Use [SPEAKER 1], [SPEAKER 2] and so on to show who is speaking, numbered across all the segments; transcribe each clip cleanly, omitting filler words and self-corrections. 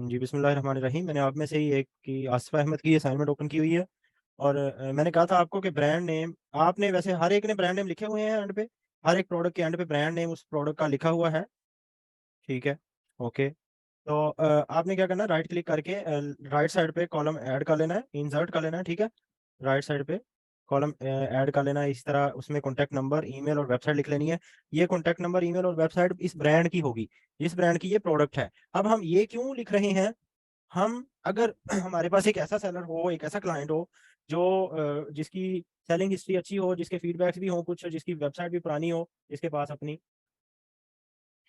[SPEAKER 1] जी बिस्मिल्लाहिर्रहमानिर्रहीम। मैंने आप में से ही एक की आसिफ अहमद की असाइनमेंट ओपन की हुई है और मैंने कहा था आपको कि ब्रांड नेम, आपने वैसे हर एक ने ब्रांड नेम लिखे हुए हैं एंड पे, हर एक प्रोडक्ट के एंड पे ब्रांड नेम उस प्रोडक्ट का लिखा हुआ है। ठीक है, ओके। तो आपने क्या करना है, राइट क्लिक करके राइट साइड पे कॉलम ऐड कर लेना है, इंसर्ट कर लेना है। ठीक है, राइट साइड पे कॉलम ऐड कर लेना है। इस तरह उसमें कॉन्टैक्ट नंबर, ईमेल और वेबसाइट लिख लेनी है। ये कॉन्टैक्ट नंबर, ईमेल और वेबसाइट इस ब्रांड की होगी, जिस ब्रांड की ये प्रोडक्ट है। अब हम ये क्यों लिख रहे हैं, हम अगर हमारे पास एक ऐसा सेलर हो, एक ऐसा क्लाइंट हो जो जिसकी सेलिंग हिस्ट्री अच्छी हो, जिसके फीडबैक्स भी हो कुछ, जिसकी वेबसाइट भी पुरानी हो जिसके पास अपनी,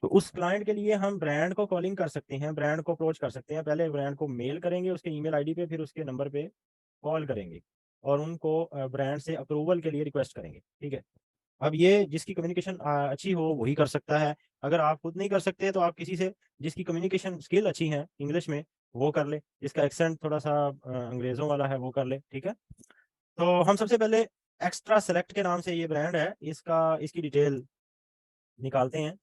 [SPEAKER 1] तो उस क्लाइंट के लिए हम ब्रांड को कॉलिंग कर सकते हैं, ब्रांड को अप्रोच कर सकते हैं। पहले ब्रांड को मेल करेंगे उसके ईमेल आईडी पे, फिर उसके नंबर पे कॉल करेंगे और उनको ब्रांड से अप्रूवल के लिए रिक्वेस्ट करेंगे। ठीक है, अब ये जिसकी कम्युनिकेशन अच्छी हो वही कर सकता है। अगर आप खुद नहीं कर सकते तो आप किसी से जिसकी कम्युनिकेशन स्किल अच्छी है इंग्लिश में वो कर ले, जिसका एक्सेंट थोड़ा सा अंग्रेज़ों वाला है वो कर ले। ठीक है, तो हम सबसे पहले एक्स्ट्रा सेलेक्ट के नाम से ये ब्रांड है, इसकी डिटेल निकालते हैं।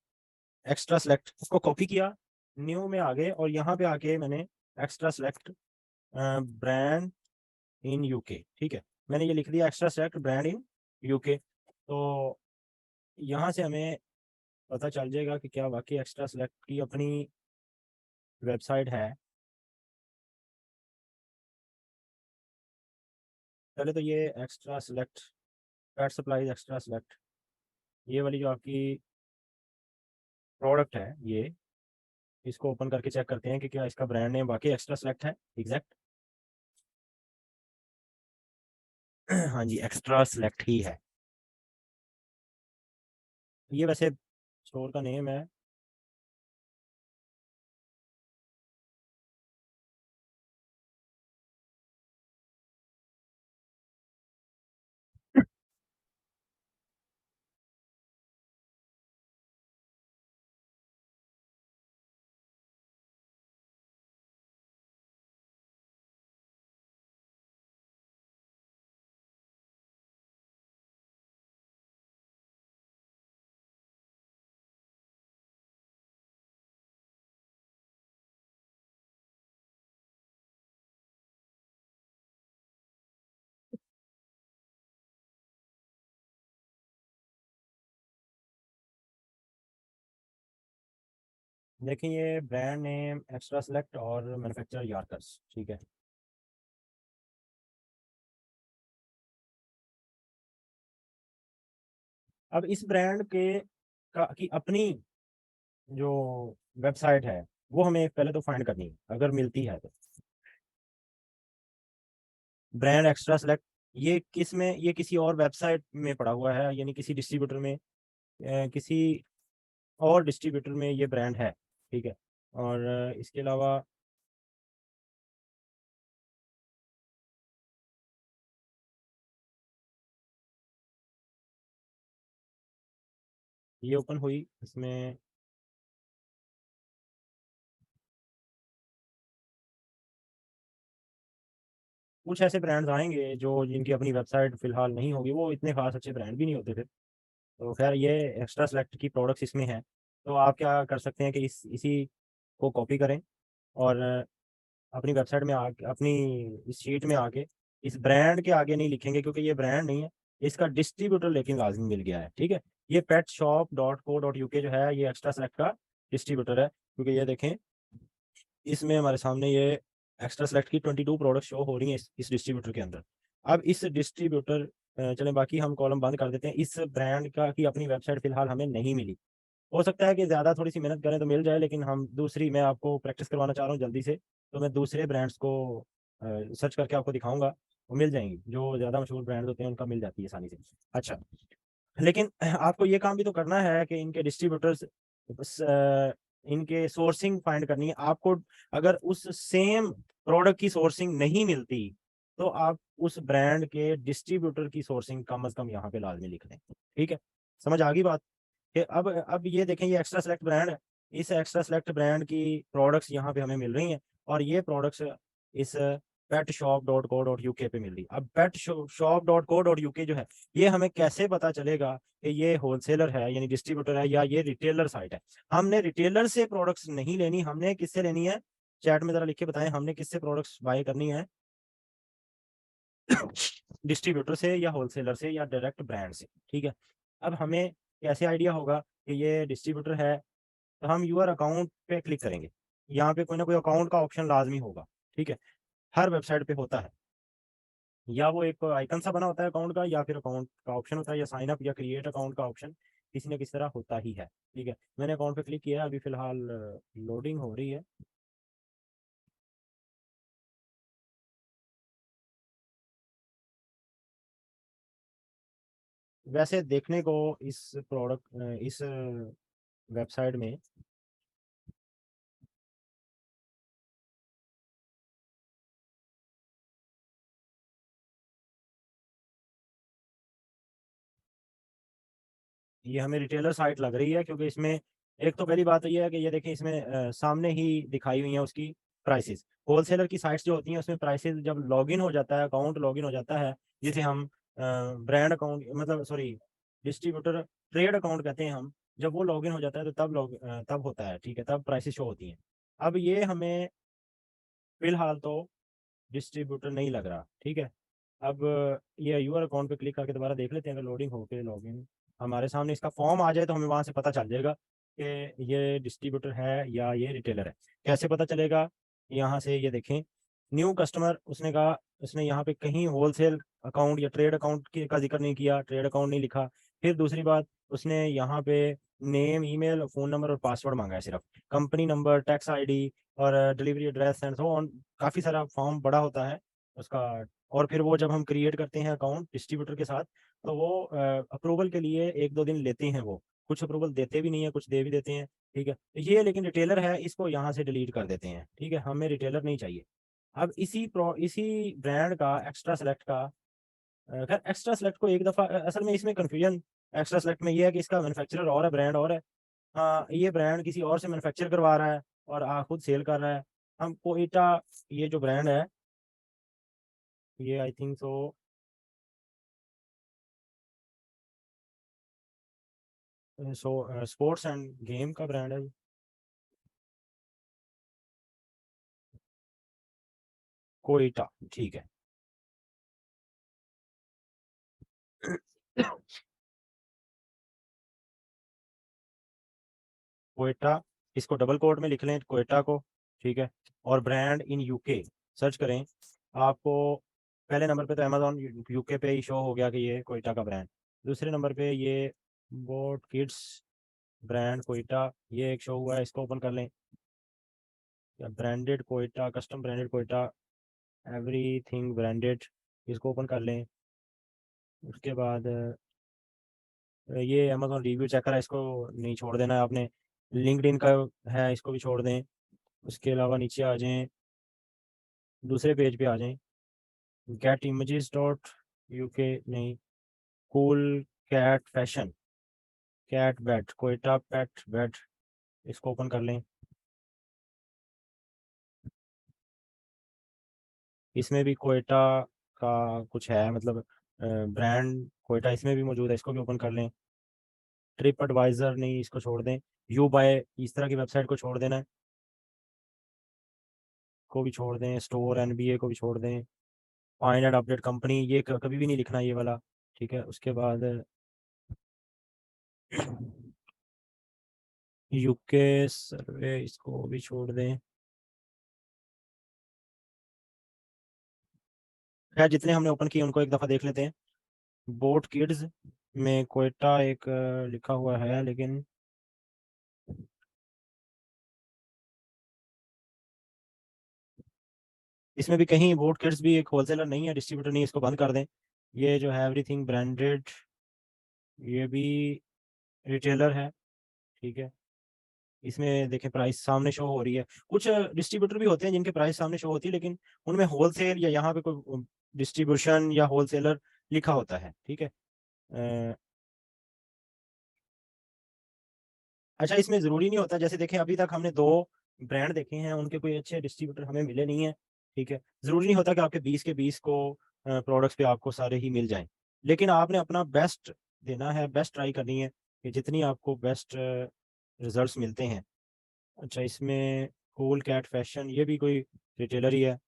[SPEAKER 1] एक्स्ट्रा सेलेक्ट, उसको कॉपी किया, न्यू में आ गए और यहाँ पे आके मैंने extra select brand in UK, ठीक है, मैंने ये लिख दिया extra select brand in UK. तो यहाँ से हमें पता चल जाएगा कि क्या वाकई एक्स्ट्रा सेलेक्ट की अपनी वेबसाइट है। पहले तो ये एक्स्ट्रा सेलेक्ट पेट सप्लाईज एक्स्ट्रा सेलेक्ट, ये वाली जो आपकी प्रोडक्ट है ये, इसको ओपन करके चेक करते हैं कि क्या इसका ब्रांड नेम वाकई एक्स्ट्रा सेलेक्ट है, एग्जैक्ट। हाँ जी, एक्स्ट्रा सेलेक्ट ही है। ये वैसे स्टोर का नेम है। देखिए ये ब्रांड नेम एक्स्ट्रा सेलेक्ट और मैन्युफैक्चरर यार्कर्स, ठीक है। अब इस ब्रांड के की अपनी जो वेबसाइट है वो हमें पहले तो फाइंड करनी है, अगर मिलती है तो। ब्रांड एक्स्ट्रा सेलेक्ट ये किस में, ये किसी और वेबसाइट में पड़ा हुआ है, यानी किसी डिस्ट्रीब्यूटर में, किसी और डिस्ट्रीब्यूटर में ये ब्रांड है। ठीक है, और इसके अलावा ये ओपन हुई, इसमें कुछ ऐसे ब्रांड्स आएंगे जो जिनकी अपनी वेबसाइट फिलहाल नहीं होगी, वो इतने खास अच्छे ब्रांड भी नहीं होते थे। तो खैर ये एक्स्ट्रा सेलेक्ट की प्रोडक्ट्स इसमें हैं। तो आप क्या कर सकते हैं कि इसी को कॉपी करें और अपनी वेबसाइट में आके, अपनी इस शीट में आके इस ब्रांड के आगे नहीं लिखेंगे क्योंकि ये ब्रांड नहीं है, इसका डिस्ट्रीब्यूटर लेकिन लाजमी मिल गया है। ठीक है, ये petshop.co.uk जो है ये एक्स्ट्रा सेलेक्ट का डिस्ट्रीब्यूटर है, क्योंकि ये देखें इसमें हमारे सामने ये एक्स्ट्रा सेलेक्ट की 22 प्रोडक्ट शो हो रही हैं इस डिस्ट्रीब्यूटर के अंदर। अब इस डिस्ट्रीब्यूटर, चलें बाकी हम कॉलम बंद कर देते हैं। इस ब्रांड का की अपनी वेबसाइट फिलहाल हमें नहीं मिली, हो सकता है कि ज़्यादा थोड़ी सी मेहनत करें तो मिल जाए, लेकिन हम दूसरी, मैं आपको प्रैक्टिस करवाना चाह रहा हूँ जल्दी से, तो मैं दूसरे ब्रांड्स को सर्च करके आपको दिखाऊंगा, वो मिल जाएंगी, जो ज़्यादा मशहूर ब्रांड होते हैं उनका मिल जाती है आसानी से। अच्छा, लेकिन आपको ये काम भी तो करना है कि इनके डिस्ट्रीब्यूटर्स, इनके सोर्सिंग फाइंड करनी है आपको। अगर उस सेम प्रोडक्ट की सोर्सिंग नहीं मिलती तो आप उस ब्रांड के डिस्ट्रीब्यूटर की सोर्सिंग कम अज कम यहाँ पे लाजमी लिख दें। ठीक है, समझ आ गई बात? कि अब ये देखें, ये एक्स्ट्रा सेलेक्ट ब्रांड है, इस एक्स्ट्रा सेलेक्ट ब्रांड की प्रोडक्ट्स यहाँ पे हमें मिल रही हैं और ये प्रोडक्ट्स इस petshop.co.uk पे मिल रही। अब petshop.co.uk जो है, ये हमें कैसे पता चलेगा कि ये होलसेलर है यानी डिस्ट्रीब्यूटर है या ये रिटेलर साइट है? हमने रिटेलर से प्रोडक्ट्स नहीं लेनी, हमने किससे लेनी है? चैट में ज़रा लिख के बताएं हमने किससे प्रोडक्ट्स बाय करनी है, डिस्ट्रीब्यूटर से या होलसेलर से या डायरेक्ट ब्रांड से। ठीक है, अब हमें कैसे आइडिया होगा कि ये डिस्ट्रीब्यूटर है, तो हम यूआर अकाउंट पे क्लिक करेंगे। यहाँ पे कोई ना कोई अकाउंट का ऑप्शन लाजमी होगा। ठीक है, हर वेबसाइट पे होता है, या वो एक आइकन सा बना होता है अकाउंट का, या फिर अकाउंट का ऑप्शन होता है, या साइन अप या क्रिएट अकाउंट का ऑप्शन किसी न किसी तरह होता ही है। ठीक है, मैंने अकाउंट पे क्लिक किया है, अभी फिलहाल लोडिंग हो रही है। वैसे देखने को इस प्रोडक्ट इस वेबसाइट में ये हमें रिटेलर साइट लग रही है, क्योंकि इसमें एक तो पहली बात तो ये है कि ये देखिए इसमें सामने ही दिखाई हुई है उसकी प्राइसेस। होलसेलर की साइट्स जो होती हैं उसमें प्राइसेस जब लॉगिन हो जाता है, अकाउंट लॉगिन हो जाता है, जिसे हम ब्रांड अकाउंट मतलब सॉरी डिस्ट्रीब्यूटर ट्रेड अकाउंट कहते हैं हम, जब वो लॉगिन हो जाता है तो तब होता है। ठीक है, तब प्राइसेस शो होती हैं। अब ये हमें फिलहाल तो डिस्ट्रीब्यूटर नहीं लग रहा। ठीक है, अब ये यूआर अकाउंट पे क्लिक करके दोबारा देख लेते हैं, अगर लोडिंग होके लॉगिन हमारे सामने इसका फॉर्म आ जाए तो हमें वहां से पता चल जाएगा कि ये डिस्ट्रीब्यूटर है या ये रिटेलर है। कैसे पता चलेगा? यहाँ से ये देखें, न्यू कस्टमर उसने कहा, उसने यहाँ पे कहीं होलसेल अकाउंट या ट्रेड अकाउंट का जिक्र नहीं किया, ट्रेड अकाउंट नहीं लिखा। फिर दूसरी बात, उसने यहाँ पे नेम, ईमेल, फोन नंबर और पासवर्ड मांगा है सिर्फ, कंपनी नंबर, टैक्स आईडी और delivery address and so on. काफ़ी सारा फॉर्म बड़ा होता है उसका। और फिर वो जब हम क्रिएट करते हैं अकाउंट डिस्ट्रीब्यूटर के साथ, तो वो अप्रूवल के लिए 1-2 दिन लेते हैं। वो कुछ अप्रूवल देते भी नहीं है, कुछ दे भी देते हैं। ठीक है, तो ये लेकिन रिटेलर है, इसको यहाँ से डिलीट कर देते हैं। ठीक है, हमें रिटेलर नहीं चाहिए। अब इसी ब्रांड का एक्स्ट्रा सेलेक्ट का खैर एक्स्ट्रा सेलेक्ट को एक दफ़ा असल में इसमें कन्फ्यूजन एक्स्ट्रा सेलेक्ट में ये है कि इसका मैन्युफैक्चरर और है, ब्रांड और है। हाँ, ये ब्रांड किसी और से मैन्युफैक्चर करवा रहा है और खुद सेल कर रहा है। हम कोइटा, ये जो ब्रांड है, ये I think so sports end game का ब्रांड है। कोइटा, ठीक है। कोयटा, इसको डबल कोट में लिख लें कोयटा को। ठीक है, और ब्रांड इन यूके सर्च करें, आपको पहले नंबर पे तो अमेजोन यूके पे ही शो हो गया कि ये कोयटा का ब्रांड। दूसरे नंबर पे ये बोट किड्स ब्रांड कोयटा, ये एक शो हुआ है, इसको ओपन कर लें। या branded Quetta, custom branded Quetta, everything branded, इसको ओपन कर लें। उसके बाद ये अमेजोन रिव्यू चेकर है, इसको नहीं छोड़ देना है आपने। लिंक्डइन का है, इसको भी छोड़ दें। उसके अलावा नीचे आ जाएं, दूसरे पेज पे आ जाएं, गेट इमेजेस डॉट यूके नहीं, cool cat fashion, cat bed, coyote pet bed, इसको ओपन कर लें। इसमें भी कोयटा का कुछ है, मतलब ब्रांड कोयटा इसमें भी मौजूद है, इसको भी ओपन कर लें। ट्रिप एडवाइज़र नहीं, इसको छोड़ दें। यू बाय, इस तरह की वेबसाइट को छोड़ देना है, को भी छोड़ दें। स्टोर एनबीए को भी छोड़ दें। फाइंड एंड अपडेट कंपनी, ये कभी भी नहीं लिखना ये वाला। ठीक है, उसके बाद यूके सर्वे, इसको भी छोड़ दें। खैर जितने हमने ओपन किए उनको एक दफ़ा देख लेते हैं। बोट किड्स में कोयटा एक लिखा हुआ है, लेकिन इसमें भी कहीं बोट किड्स भी एक होलसेलर नहीं है, डिस्ट्रीब्यूटर नहीं है, इसको बंद कर दें। ये जो है एवरीथिंग ब्रांडेड, ये भी रिटेलर है। ठीक है, इसमें देखें प्राइस सामने शो हो रही है। कुछ डिस्ट्रीब्यूटर भी होते हैं जिनके प्राइस सामने शो होती है, लेकिन उनमें होलसेल या यहाँ पे कोई डिस्ट्रीब्यूशन या होलसेलर लिखा होता है। ठीक है, अ, अच्छा, इसमें ज़रूरी नहीं होता, जैसे देखें अभी तक हमने 2 ब्रांड देखे हैं, उनके कोई अच्छे डिस्ट्रीब्यूटर हमें मिले नहीं है। ठीक है, ज़रूरी नहीं होता कि आपके 20 के 20 को प्रोडक्ट्स पे आपको सारे ही मिल जाएं, लेकिन आपने अपना बेस्ट देना है, बेस्ट ट्राई करनी है कि जितनी आपको बेस्ट रिजल्ट्स मिलते हैं। अच्छा, इसमें कूल कैट फैशन, ये भी कोई रिटेलर ही है,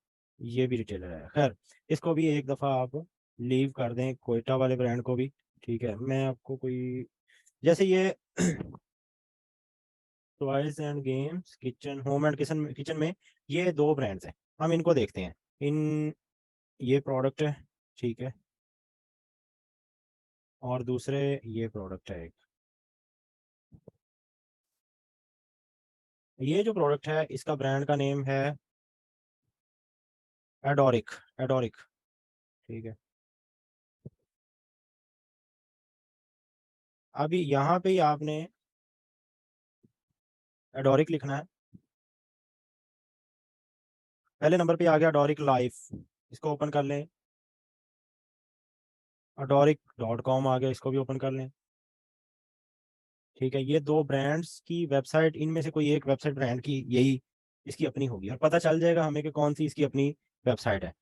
[SPEAKER 1] ये भी रिटेलर है। खैर, इसको भी एक दफ़ा आप लीव कर दें, कोयटा वाले ब्रांड को भी। ठीक है, मैं आपको कोई, जैसे ये toys and games, kitchen, home and kitchen, kitchen में ये दो ब्रांड्स हैं, हम इनको देखते हैं। इन ये प्रोडक्ट है, ठीक है, और दूसरे ये प्रोडक्ट है एक। ये जो प्रोडक्ट है इसका ब्रांड का नेम है एडोरिक, एडोरिक। ठीक है, अभी यहाँ पे ही आपने एडोरिक लिखना है। पहले नंबर पे आ गया एडोरिक लाइफ, इसको ओपन कर लें। adoric.com आ गया, इसको भी ओपन कर लें। ठीक है, ये दो ब्रांड्स की वेबसाइट, इनमें से कोई एक वेबसाइट ब्रांड की यही इसकी अपनी होगी, और पता चल जाएगा हमें कि कौन सी इसकी अपनी वेबसाइट है।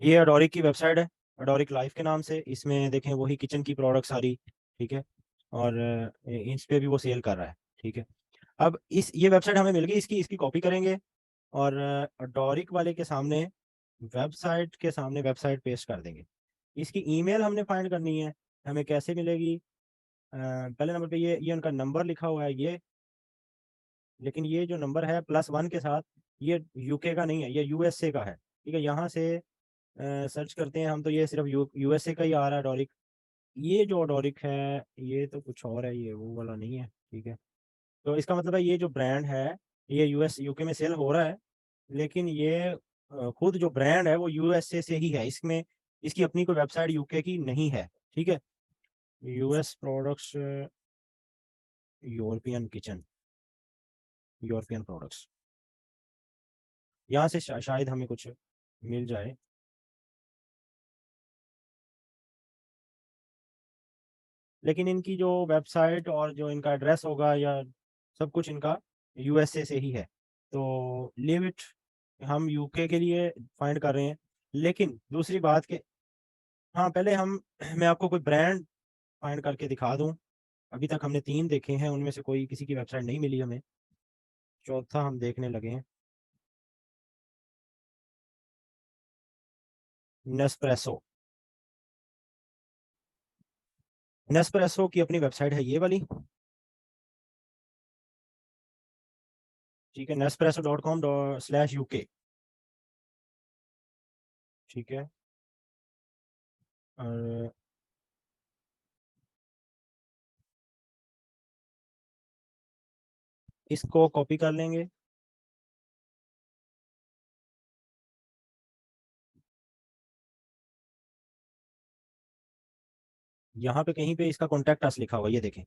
[SPEAKER 1] ये एडोरिक की वेबसाइट है, एडोरिक लाइफ के नाम से। इसमें देखें वही किचन की प्रोडक्ट सारी, ठीक है, और इस पे भी वो सेल कर रहा है। ठीक है, अब इस ये वेबसाइट हमें मिल गई, इसकी इसकी कॉपी करेंगे और एडोरिक वाले के सामने, वेबसाइट के सामने वेबसाइट पेस्ट कर देंगे। इसकी ईमेल हमने फाइंड करनी है, हमें कैसे मिलेगी? पहले नंबर पे ये उनका नंबर लिखा हुआ है ये, लेकिन ये जो नंबर है +1 के साथ, ये यूके का नहीं है, ये यूएसए का है। ठीक है, यहाँ से सर्च करते हैं हम, तो ये सिर्फ यूएसए का ही आ रहा है डोरिक। ये जो डोरिक है ये तो कुछ और है, ये वो वाला नहीं है। ठीक है, तो इसका मतलब है ये जो ब्रांड है ये यूएस यूके में सेल हो रहा है, लेकिन ये खुद जो ब्रांड है वो यूएसए से ही है, इसमें इसकी अपनी कोई वेबसाइट यूके की नहीं है। ठीक है, US products, European kitchen, European products, यहाँ से शायद हमें कुछ मिल जाए। लेकिन इनकी जो वेबसाइट और जो इनका एड्रेस होगा या सब कुछ इनका यूएसए से ही है, तो लीव इट, हम यूके के लिए फाइंड कर रहे हैं। लेकिन दूसरी बात के, हाँ पहले हम मैं आपको कोई ब्रांड फाइंड करके दिखा दूं। अभी तक हमने 3 देखे हैं, उनमें से कोई किसी की वेबसाइट नहीं मिली हमें, चौथा हम देखने लगे हैं। नेस्प्रेसो, नेस्प्रेसो की अपनी वेबसाइट है ये वाली। ठीक है, nespresso.com/uk। ठीक है, और इसको कॉपी कर लेंगे। यहाँ पे कहीं पे इसका कॉन्टैक्ट अस लिखा हुआ है, ये देखें,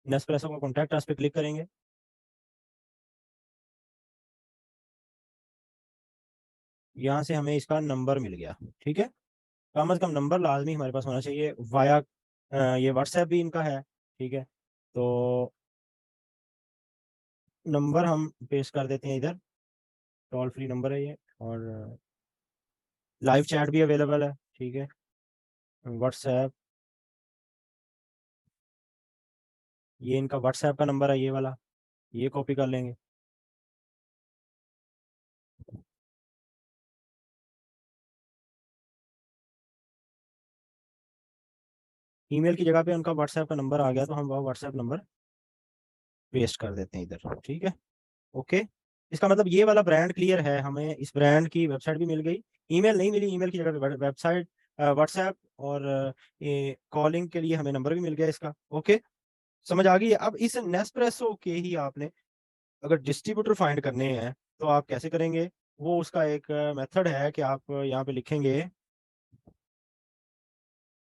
[SPEAKER 1] नेस्प्रेसो का कॉन्टैक्ट अस पे क्लिक करेंगे। यहाँ से हमें इसका नंबर मिल गया। ठीक है, कम से कम नंबर लाजमी हमारे पास होना चाहिए, वाया ये व्हाट्सएप भी इनका है। ठीक है, तो नंबर हम पेस्ट कर देते हैं इधर, टोल फ्री नंबर है ये, और लाइव चैट भी अवेलेबल है। ठीक है, व्हाट्सएप, ये इनका व्हाट्सएप का नंबर है ये वाला, ये कॉपी कर लेंगे। ईमेल की जगह पे उनका व्हाट्सएप का नंबर आ गया, तो हम वो व्हाट्सएप नंबर पेस्ट कर देते हैं इधर। ठीक है, ओके, इसका मतलब ये वाला ब्रांड क्लियर है, हमें इस ब्रांड की वेबसाइट भी मिल गई। ईमेल नहीं मिली, ईमेल की जगह पे वेबसाइट, व्हाट्सएप, और ये कॉलिंग के लिए हमें नंबर भी मिल गया इसका। ओके, समझ आ गई है? अब इस नेस्प्रेसो के ही आपने अगर डिस्ट्रीब्यूटर फाइंड करने हैं तो आप कैसे करेंगे? वो उसका एक मेथड है कि आप यहाँ पे लिखेंगे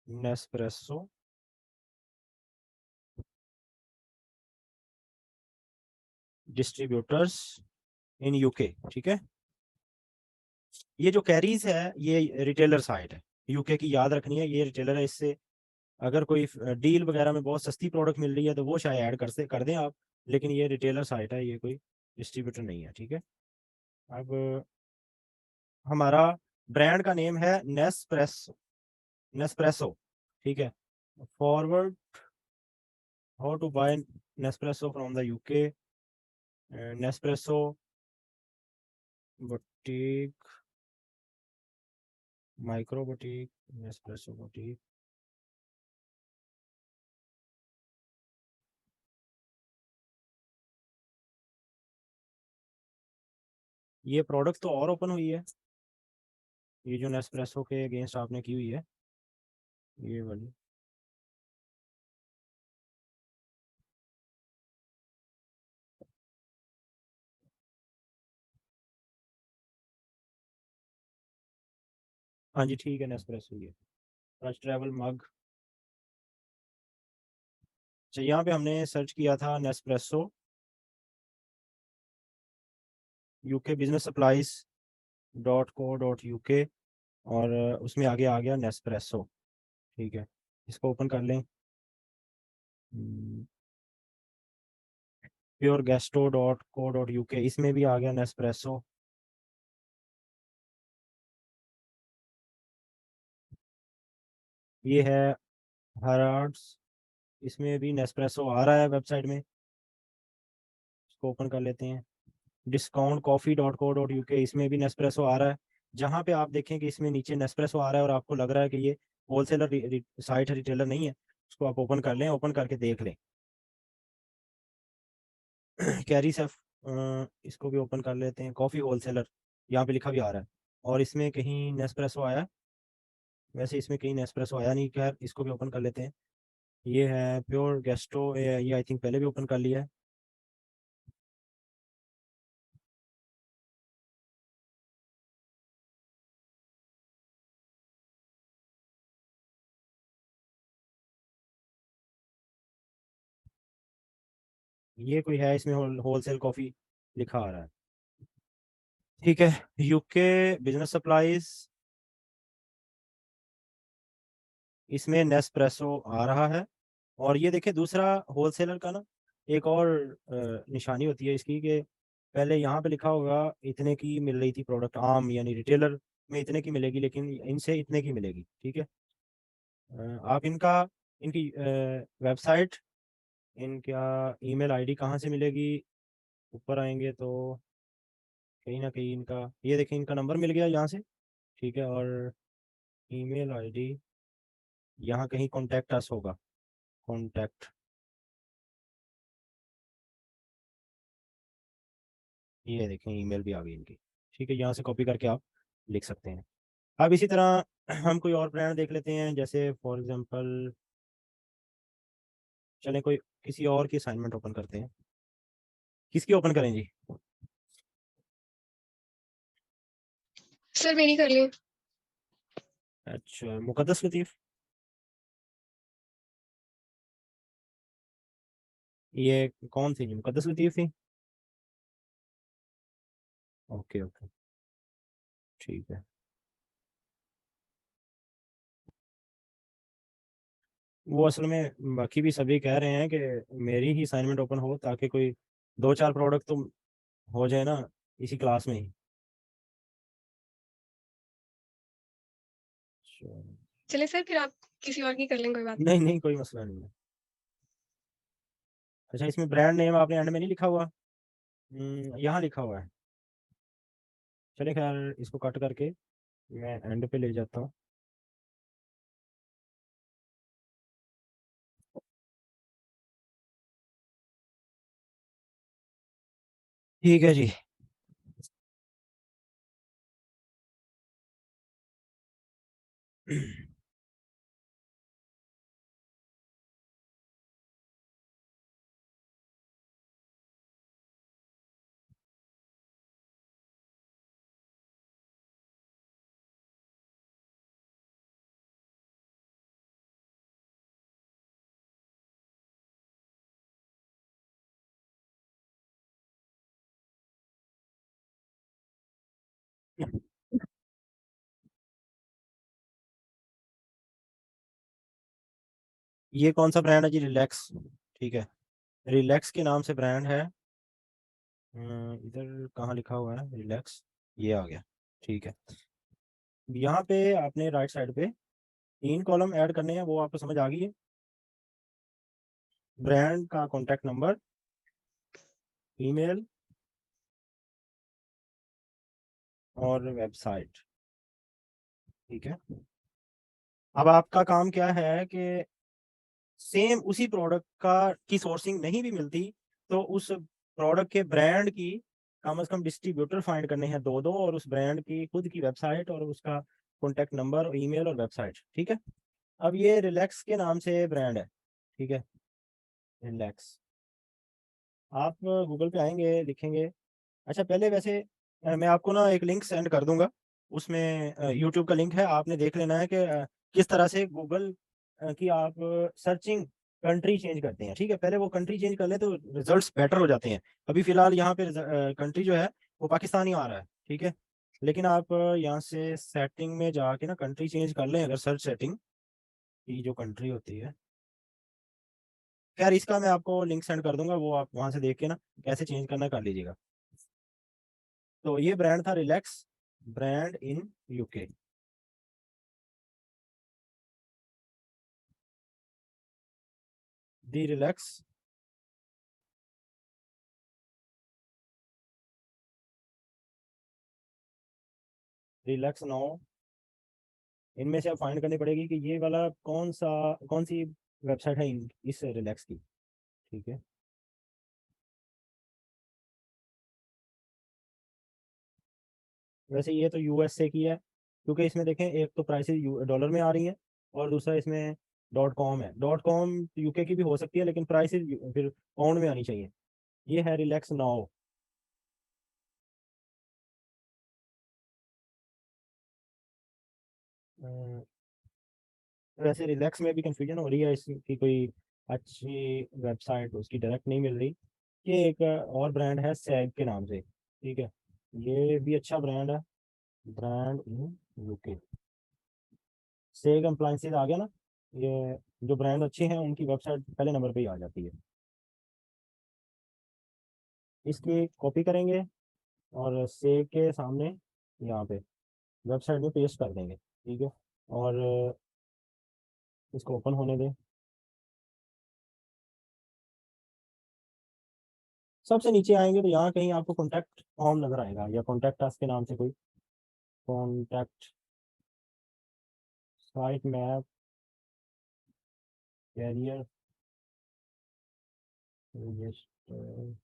[SPEAKER 1] नेस्प्रेसो डिस्ट्रीब्यूटर्स इन यूके। ठीक है, ये जो कैरीज है ये रिटेलर साइट है यूके की, याद रखनी है, ये रिटेलर है। इससे अगर कोई डील वगैरह में बहुत सस्ती प्रोडक्ट मिल रही है तो वो शायद ऐड कर दें आप, लेकिन ये रिटेलर साइट है, ये कोई डिस्ट्रीब्यूटर नहीं है। ठीक है, अब हमारा ब्रांड का नेम है नेस्प्रेसो, नेस्प्रेसो। ठीक है, forward how to buy Nespresso from the UK, Nespresso boutique, micro boutique, Nespresso boutique. ये प्रोडक्ट तो और ओपन हुई है, ये जो नेस्प्रेसो के अगेंस्ट आपने की हुई है, ये वाली। हाँ जी ठीक है, नेस्प्रेसो ये फर्स्ट ट्रैवल मग। अच्छा, यहाँ पे हमने सर्च किया था Nespresso UK business supplies .co.uk, और उसमें आगे आ गया नेस्प्रेसो। ठीक है, इसको ओपन कर लें। pureguesto.co.uk, इसमें भी आ गया नेस्प्रेसो। ये है हरार्ड्स, इसमें भी नेस्प्रेसो आ रहा है वेबसाइट में, इसको ओपन कर लेते हैं। discountcoffee.co.uk, इसमें भी नेस्प्रेसो आ रहा है। जहाँ पे आप देखें कि इसमें नीचे नेस्प्रेसो आ रहा है और आपको लग रहा है कि ये होलसेलर साइट है, रिटेलर नहीं है, उसको आप ओपन कर लें, ओपन करके देख लें। कैरी सेफ, इसको भी ओपन कर लेते हैं। कॉफ़ी होलसेलर यहाँ पे लिखा भी आ रहा है, और इसमें कहीं नेस्प्रेसो आया है? वैसे इसमें कहीं नेस्प्रेसो आया नहीं, खैर इसको भी ओपन कर लेते हैं। ये है प्योर गेस्टो, ये आई थिंक पहले भी ओपन कर लिया है। ये कोई है, इसमें होलसेल कॉफ़ी लिखा आ रहा है। ठीक है, यूके बिजनेस सप्लाईज, इसमें नेस्प्रेसो आ रहा है। और ये देखिए दूसरा होलसेलर का ना एक और निशानी होती है इसकी, कि पहले यहाँ पे लिखा होगा इतने की मिल रही थी प्रोडक्ट, आम यानी रिटेलर में इतने की मिलेगी, लेकिन इनसे इतने की मिलेगी। ठीक है, आप इनका, इनकी वेबसाइट, इनका ईमेल आईडी कहाँ से मिलेगी? ऊपर आएंगे तो कहीं ना कहीं इनका, ये देखिए इनका नंबर मिल गया यहाँ से। ठीक है, और ईमेल आईडी यहाँ कहीं कॉन्टैक्ट अस होगा, कॉन्टैक्ट, ये देखें ईमेल भी आ गई इनकी। ठीक है, यहाँ से कॉपी करके आप लिख सकते हैं। अब इसी तरह हम कोई और ब्रांड देख लेते हैं, जैसे फॉर एग्जांपल चलें कोई किसी और की असाइनमेंट ओपन करते हैं। किसकी ओपन करें जी?
[SPEAKER 2] सर मेरी कर ली।
[SPEAKER 1] अच्छा, मुकद्दस लतीफ़, ये कौन थी जी? मुकद्दस लतीफ़ थी? ओके ओके, ठीक है। वो असल में बाकी भी सभी कह रहे हैं कि मेरी ही असाइनमेंट ओपन हो, ताकि कोई दो चार प्रोडक्ट तो हो जाए ना इसी क्लास में ही। अच्छा,
[SPEAKER 2] चले सर फिर आप किसी और की कर लें, कोई बात
[SPEAKER 1] नहीं नहीं, कोई मसला नहीं है। अच्छा, इसमें ब्रांड नेम आपने एंड में नहीं लिखा हुआ? यहाँ लिखा हुआ है। चलिए खैर, इसको कट करके मैं एंड पे ले जाता हूँ। ठीक है जी। ये कौन सा ब्रांड है जी? रिलैक्स, ठीक है, रिलैक्स के नाम से ब्रांड है। इधर कहाँ लिखा हुआ है रिलैक्स? ये आ गया, ठीक है। यहाँ पे आपने राइट साइड पे 3 कॉलम ऐड करने हैं, वो आपको समझ आ गई है? ब्रांड का कॉन्टैक्ट नंबर, ईमेल, और वेबसाइट। ठीक है, अब आपका काम क्या है कि सेम उसी प्रोडक्ट का की सोर्सिंग नहीं भी मिलती तो उस प्रोडक्ट के ब्रांड की कम से कम डिस्ट्रीब्यूटर फाइंड करने हैं दो दो, और उस ब्रांड की खुद की वेबसाइट और उसका कॉन्टैक्ट नंबर, ईमेल और वेबसाइट। ठीक है, अब ये रिलैक्स के नाम से ब्रांड है। ठीक है, रिलैक्स। आप गूगल पे आएंगे, लिखेंगे। अच्छा, पहले वैसे मैं आपको ना एक लिंक सेंड कर दूंगा, उसमें यूट्यूब का लिंक है, आपने देख लेना है कि किस तरह से गूगल की आप सर्चिंग कंट्री चेंज करते हैं। ठीक है, पहले वो कंट्री चेंज कर ले तो रिजल्ट्स बेटर हो जाते हैं। अभी फिलहाल यहाँ पे कंट्री जो है वो पाकिस्तान ही आ रहा है। ठीक है, लेकिन आप यहाँ से सेटिंग में जाके ना कंट्री चेंज कर लें, अगर सर्च सेटिंग की जो कंट्री होती है। खैर, इसका मैं आपको लिंक सेंड कर दूंगा, वो आप वहाँ से देख के ना कैसे चेंज करना कर लीजिएगा। तो ये ब्रांड था relax, brand in UK. The relax. Relax now. इनमें से आप फाइंड करनी पड़ेगी कि ये वाला कौन सी वेबसाइट है इस रिलैक्स की। ठीक है, वैसे ये तो यूएसए की है, क्योंकि इसमें देखें एक तो प्राइसेस डॉलर में आ रही है, और दूसरा इसमें डॉट कॉम है। डॉट कॉम यूके की भी हो सकती है, लेकिन प्राइसेस फिर पाउंड में आनी चाहिए। ये है रिलैक्स नाउ। वैसे रिलैक्स में भी कंफ्यूजन हो रही है, इसकी कोई अच्छी वेबसाइट उसकी डायरेक्ट नहीं मिल रही। ये एक और ब्रांड है सैग के नाम से। ठीक है, ये भी अच्छा ब्रांड है, brand in UK. Seg appliances आ गया ना, ये जो ब्रांड अच्छे हैं उनकी वेबसाइट पहले नंबर पे ही आ जाती है। इसकी कॉपी करेंगे और सेग के सामने यहाँ पे वेबसाइट में पेस्ट कर देंगे। ठीक है, और इसको ओपन होने दें। सबसे नीचे आएंगे तो यहाँ कहीं आपको कॉन्टैक्ट फॉर्म नजर आएगा, या कॉन्टैक्ट अस के नाम से कोई contact, site map, career, register,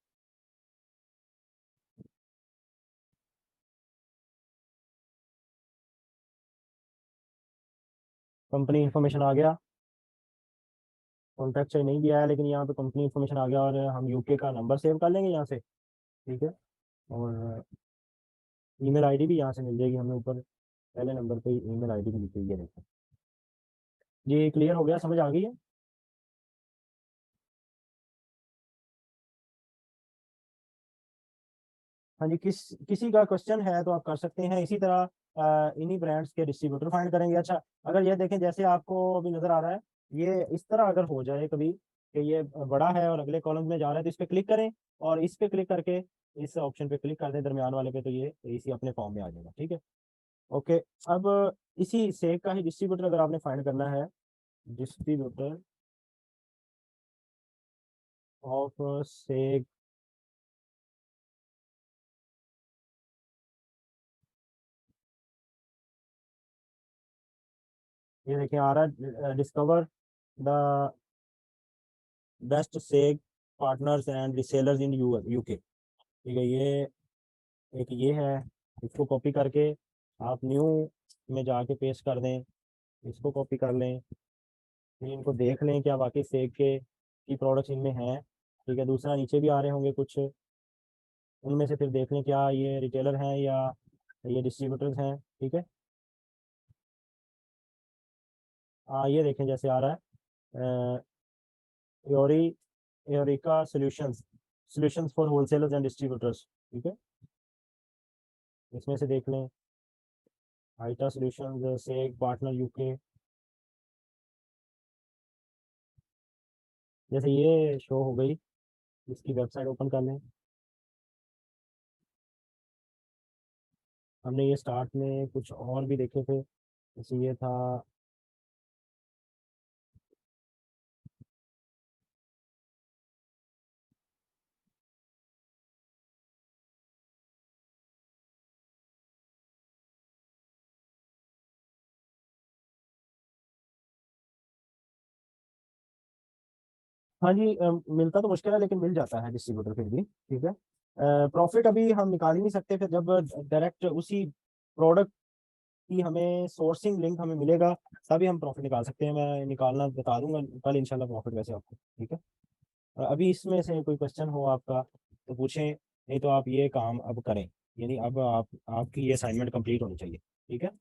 [SPEAKER 1] company information आ गया। कॉन्टैक्ट से नहीं दिया है, लेकिन यहाँ पे कंपनी इन्फॉर्मेशन आ गया, और हम यूके का नंबर सेव कर लेंगे यहाँ से। ठीक है, और ईमेल आईडी भी यहाँ से मिल जाएगी हमें, ऊपर पहले नंबर पे ईमेल आईडी भी लिखी हुई है, देखो। ये क्लियर हो गया, समझ आ गई है। हाँ जी, किसी का क्वेश्चन है तो आप कर सकते हैं। इसी तरह इन्हीं ब्रांड्स के डिस्ट्रीब्यूटर फाइंड करेंगे। अच्छा, अगर ये देखें जैसे आपको अभी नजर आ रहा है, ये इस तरह अगर हो जाए कभी कि ये बड़ा है और अगले कॉलम में जा रहा है, तो इस पे क्लिक करें, और इस पे क्लिक करके इस ऑप्शन पे क्लिक कर दें दरमियान वाले पे, तो ये इसी अपने फॉर्म में आ जाएगा। ठीक है, ओके। अब इसी सेग का ही डिस्ट्रीब्यूटर अगर आपने फाइंड करना है, डिस्ट्रीब्यूटर ऑफ सेग। ये देखिए आ रहा है, discover the best सेग partners and resellers in UK. ठीक है, ये एक ये है, इसको कॉपी करके आप न्यू में जाके पेस्ट कर दें। इसको कॉपी कर लें, फिर इनको देख लें क्या वाकई सेग के की प्रोडक्ट्स इनमें हैं। ठीक है, दूसरा नीचे भी आ रहे होंगे कुछ, उनमें से फिर देख लें क्या ये रिटेलर हैं या ये डिस्ट्रीब्यूटर्स हैं। ठीक है, ये देखें जैसे आ रहा है, एयोरी, एयोरिका solutions, solutions for wholesalers and distributors. ठीक है, इसमें से देख लें, आइटा सॉल्यूशंस से एक पार्टनर यूके, जैसे ये शो हो गई। इसकी वेबसाइट ओपन कर लें। हमने ये स्टार्ट में कुछ और भी देखे थे, जैसे ये था, हाँ जी, मिलता तो मुश्किल है लेकिन मिल जाता है डिस्ट्रीब्यूटर फिर भी, ठीक है। प्रॉफिट अभी हम निकाल ही नहीं सकते, फिर जब डायरेक्ट उसी प्रोडक्ट की हमें सोर्सिंग लिंक हमें मिलेगा तभी हम प्रॉफिट निकाल सकते हैं। मैं निकालना बता दूंगा कल इंशाल्लाह प्रॉफिट वैसे आपको, ठीक है। अभी इसमें से कोई क्वेश्चन हो आपका तो पूछें, नहीं तो आप ये काम अब करें, यानी अब आप आपकी ये असाइनमेंट कंप्लीट होनी चाहिए, ठीक है।